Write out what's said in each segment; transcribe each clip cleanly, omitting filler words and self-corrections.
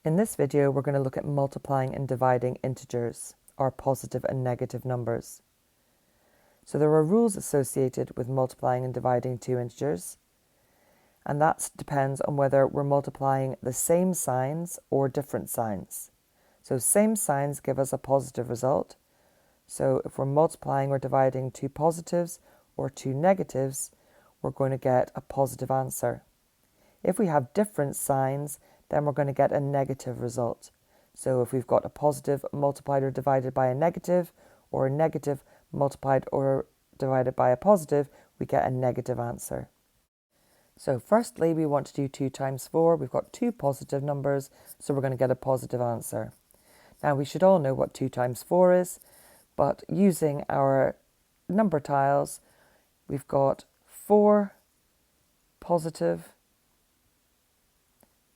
In this video, we're going to look at multiplying and dividing integers, or positive and negative numbers. So there are rules associated with multiplying and dividing two integers, and that depends on whether we're multiplying the same signs or different signs. So same signs give us a positive result. So if we're multiplying or dividing two positives or two negatives, we're going to get a positive answer. If we have different signs, then we're going to get a negative result. So if we've got a positive multiplied or divided by a negative, or a negative multiplied or divided by a positive, we get a negative answer. So firstly, we want to do 2 times 4. We've got two positive numbers, so we're going to get a positive answer. Now we should all know what 2 times 4 is, but using our number tiles, we've got 4 positive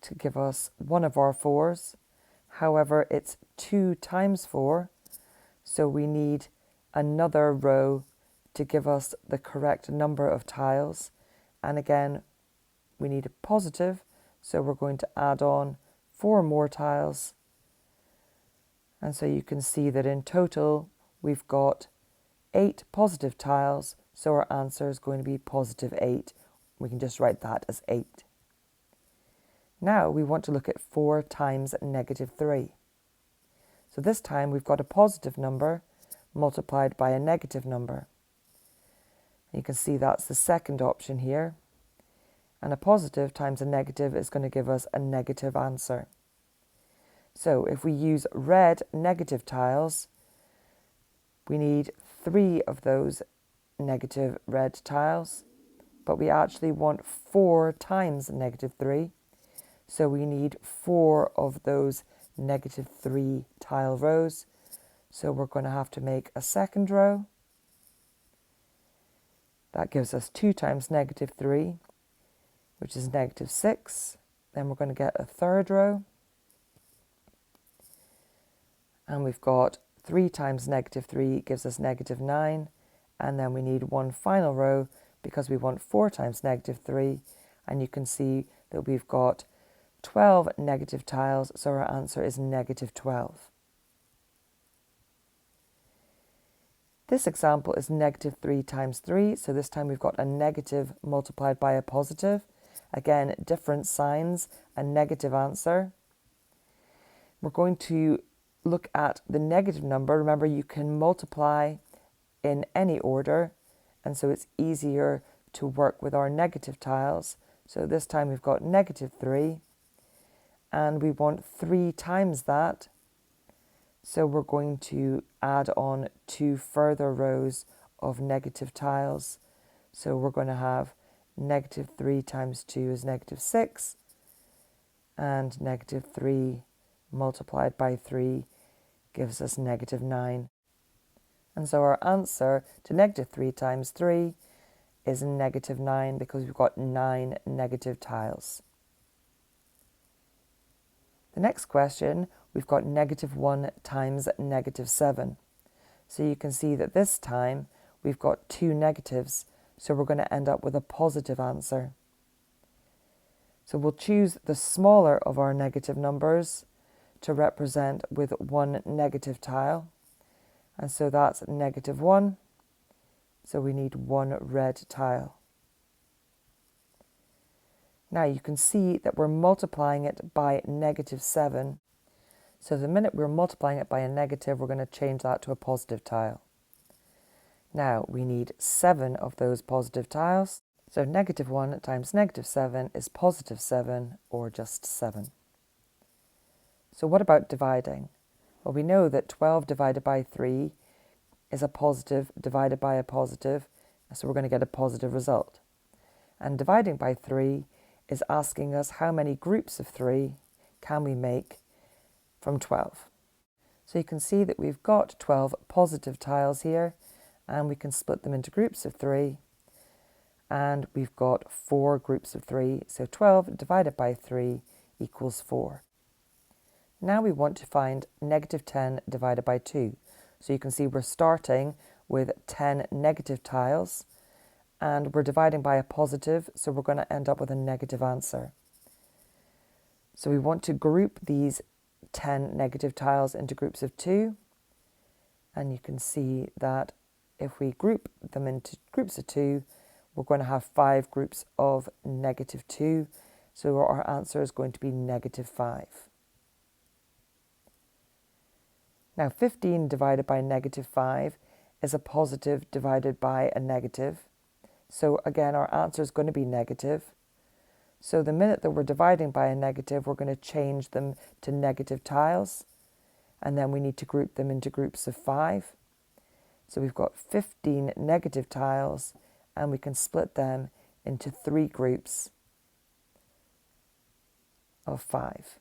to give us one of our 4s. However, it's 2 times 4, so we need another row to give us the correct number of tiles. And again, we need a positive, so we're going to add on 4 more tiles. And so you can see that in total, we've got 8 positive tiles, so our answer is going to be positive 8. We can just write that as 8. Now we want to look at 4 times negative 3. So this time we've got a positive number multiplied by a negative number. You can see that's the second option here. And a positive times a negative is going to give us a negative answer. So if we use red negative tiles, we need 3 of those negative red tiles, but we actually want 4 times negative 3. So we need 4 of those negative 3 tile rows. So we're going to have to make a second row. That gives us 2 times negative 3, which is negative 6. Then we're going to get a third row. And we've got 3 times negative 3 gives us negative 9. And then we need one final row because we want 4 times negative 3. And you can see that we've got 12 negative tiles, so our answer is negative 12. This example is negative 3 times 3, so this time we've got a negative multiplied by a positive. Again, different signs, a negative answer. We're going to look at the negative number. Remember, you can multiply in any order, and so it's easier to work with our negative tiles. So this time we've got negative 3. And we want 3 times that. So we're going to add on 2 further rows of negative tiles. So we're going to have negative 3 times 2 is negative 6. And negative 3 multiplied by 3 gives us negative 9. And so our answer to negative 3 times 3 is negative 9 because we've got 9 negative tiles. The next question, we've got negative 1 times negative 7. So you can see that this time we've got 2 negatives, so we're going to end up with a positive answer. So we'll choose the smaller of our negative numbers to represent with 1 negative tile. And so that's negative 1, so we need 1 red tile. Now you can see that we're multiplying it by negative 7. So the minute we're multiplying it by a negative, we're going to change that to a positive tile. Now we need 7 of those positive tiles. So negative 1 times negative 7 is positive 7, or just 7. So what about dividing? Well, we know that 12 divided by 3 is a positive divided by a positive, so we're going to get a positive result. And dividing by 3 is asking us how many groups of 3 can we make from 12. So you can see that we've got 12 positive tiles here, and we can split them into groups of 3, and we've got 4 groups of 3, so 12 divided by 3 equals 4. Now we want to find negative 10 divided by 2. So you can see we're starting with 10 negative tiles, and we're dividing by a positive, so we're going to end up with a negative answer. So we want to group these 10 negative tiles into groups of 2. And you can see that if we group them into groups of 2, we're going to have 5 groups of -2. So our answer is going to be -5. Now 15 divided by -5 is a positive divided by a negative. So again, our answer is going to be negative. So the minute that we're dividing by a negative, we're going to change them to negative tiles. And then we need to group them into groups of 5. So we've got 15 negative tiles, and we can split them into 3 groups of 5.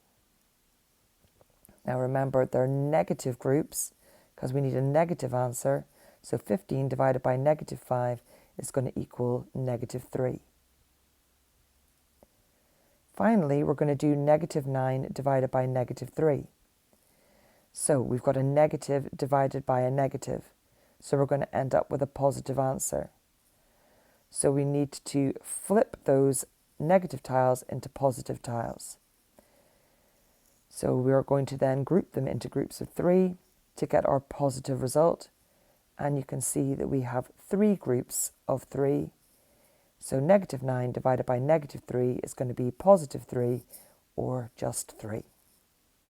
Now remember, they're negative groups because we need a negative answer. So 15 divided by -5 is going to equal -3. Finally, we're going to do -9 divided by -3. So we've got a negative divided by a negative. So we're going to end up with a positive answer. So we need to flip those negative tiles into positive tiles. So we are going to then group them into groups of 3 to get our positive result. And you can see that we have 3 groups of 3. So -9 divided by -3 is going to be +3, or just 3.